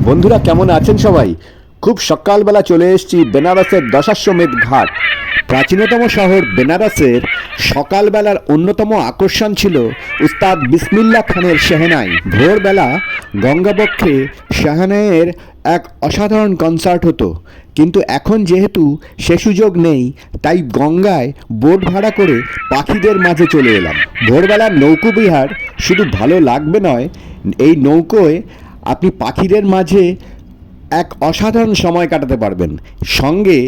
বন্ধুরা কেমন আছেন সবাই? খুব সকালবেলা চলে এসেছি বেনারসের দশাশ্বমেধ ঘাট। প্রাচীনতম শহর বেনারসের সকালবেলার অন্যতম আকর্ষণ ছিল উস্তাদ বিসমিল্লাহ খানের শেহনাই। ভোরবেলা গঙ্গাবক্ষে শেহনাইয়ের এক অসাধারণ কনসার্ট হতো, কিন্তু এখন যেহেতু সে সুযোগ নেই, তাই গঙ্গায় বোট ভাড়া করে পাখিদের মাঝে চলে এলাম। ভোরবেলার নৌকো বিহার শুধু ভালো লাগবে নয়, এই নৌকোয় আপনি পাখিদের মাঝে এক অসাধারণ সময় কাটাতে পারবেন। সঙ্গে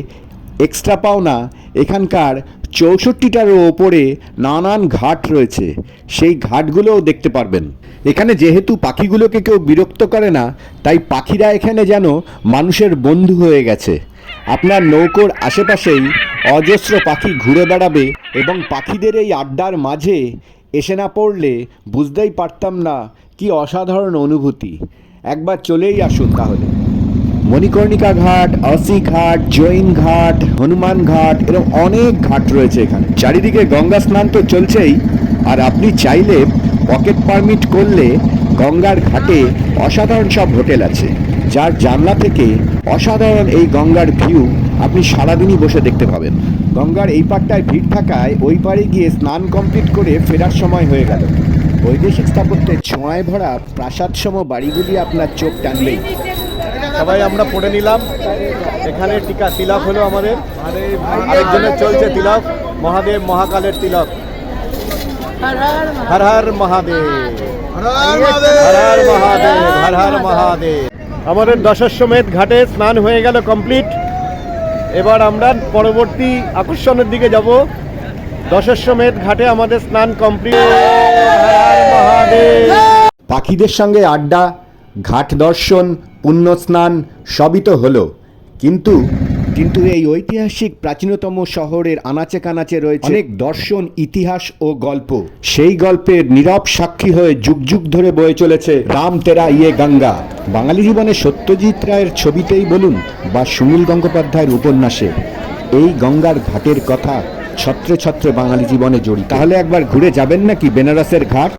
এক্সট্রা পাওনা এখানকার 64টারও ওপরে নানান ঘাট রয়েছে, সেই ঘাটগুলোও দেখতে পারবেন। এখানে যেহেতু পাখিগুলোকে কেউ বিরক্ত করে না, তাই পাখিরা এখানে যেন মানুষের বন্ধু হয়ে গেছে। আপনার নৌকোর আশেপাশেই অজস্র পাখি ঘুরে বেড়াবে এবং পাখিদের এই আড্ডার মাঝে এসে না পড়লে বুঝতেই পারতাম না কি অসাধারণ অনুভূতি। একবার চলেই আসুন তাহলে। মণিকর্ণিকা ঘাট, অসি ঘাট, জৈন ঘাট, হনুমান ঘাট, এরকম অনেক ঘাট রয়েছে এখানে। চারিদিকে গঙ্গা স্নান তো চলছেই, আর আপনি চাইলে পকেট পারমিট করলে গঙ্গার ঘাটে অসাধারণ সব হোটেল আছে, যার জানলা থেকে অসাধারণ এই গঙ্গার ভিউ আপনি সারাদিনই বসে দেখতে পাবেন। গঙ্গার এই পাড়টায় ভিড় থাকায় ওই পাড়ে গিয়ে স্নান কমপ্লিট করে ফেরার সময় হয়ে গেল। বৈদেশিক স্থাপত্যের ছোঁয়ায় ভরা প্রাসাদসম বাড়িগুলি আপনার চোখ টানবেই। সবাই আমরা পড়ে নিলাম। এখানে টিকা তিলক হলো আমাদের, আরেকজনের চলছে তিলক, মহাদেব মহাকালের তিলক। হর হর মহাদেব, হর হর মহাদেব, হর হর মহাদেব। আমাদের দশাশ্বমেধ ঘাটে স্নান হয়ে গেল কমপ্লিট। এবার আমরা পরবর্তী আকর্ষণের দিকে যাব। দশাশ্বমেধ ঘাটে আমাদের স্নান কমপ্লিট। হর হর মহাদেব। পাখিদের সঙ্গে আড্ডা, ঘাট দর্শন, পুণ্য স্নান সবই তো হলো, কিন্তু এই ঐতিহাসিক প্রাচীনতম শহরের আনাচে কানাচে রয়েছে অনেক দর্শন, ইতিহাস ও গল্প। সেই গল্পের নীরব সাক্ষী হয়ে যুগ যুগ ধরে বয়ে চলেছে রাম তেরা ইয়ে গঙ্গা। বাঙালি জীবনে সত্যজিৎ রায়ের ছবিতেই বলুন বা সুনীল গঙ্গোপাধ্যায়ের উপন্যাসে, এই গঙ্গার ঘাটের কথা ছত্রে ছত্রে বাঙালি জীবনে জড়িত। তাহলে একবার ঘুরে যাবেন নাকি বেনারসের ঘাট?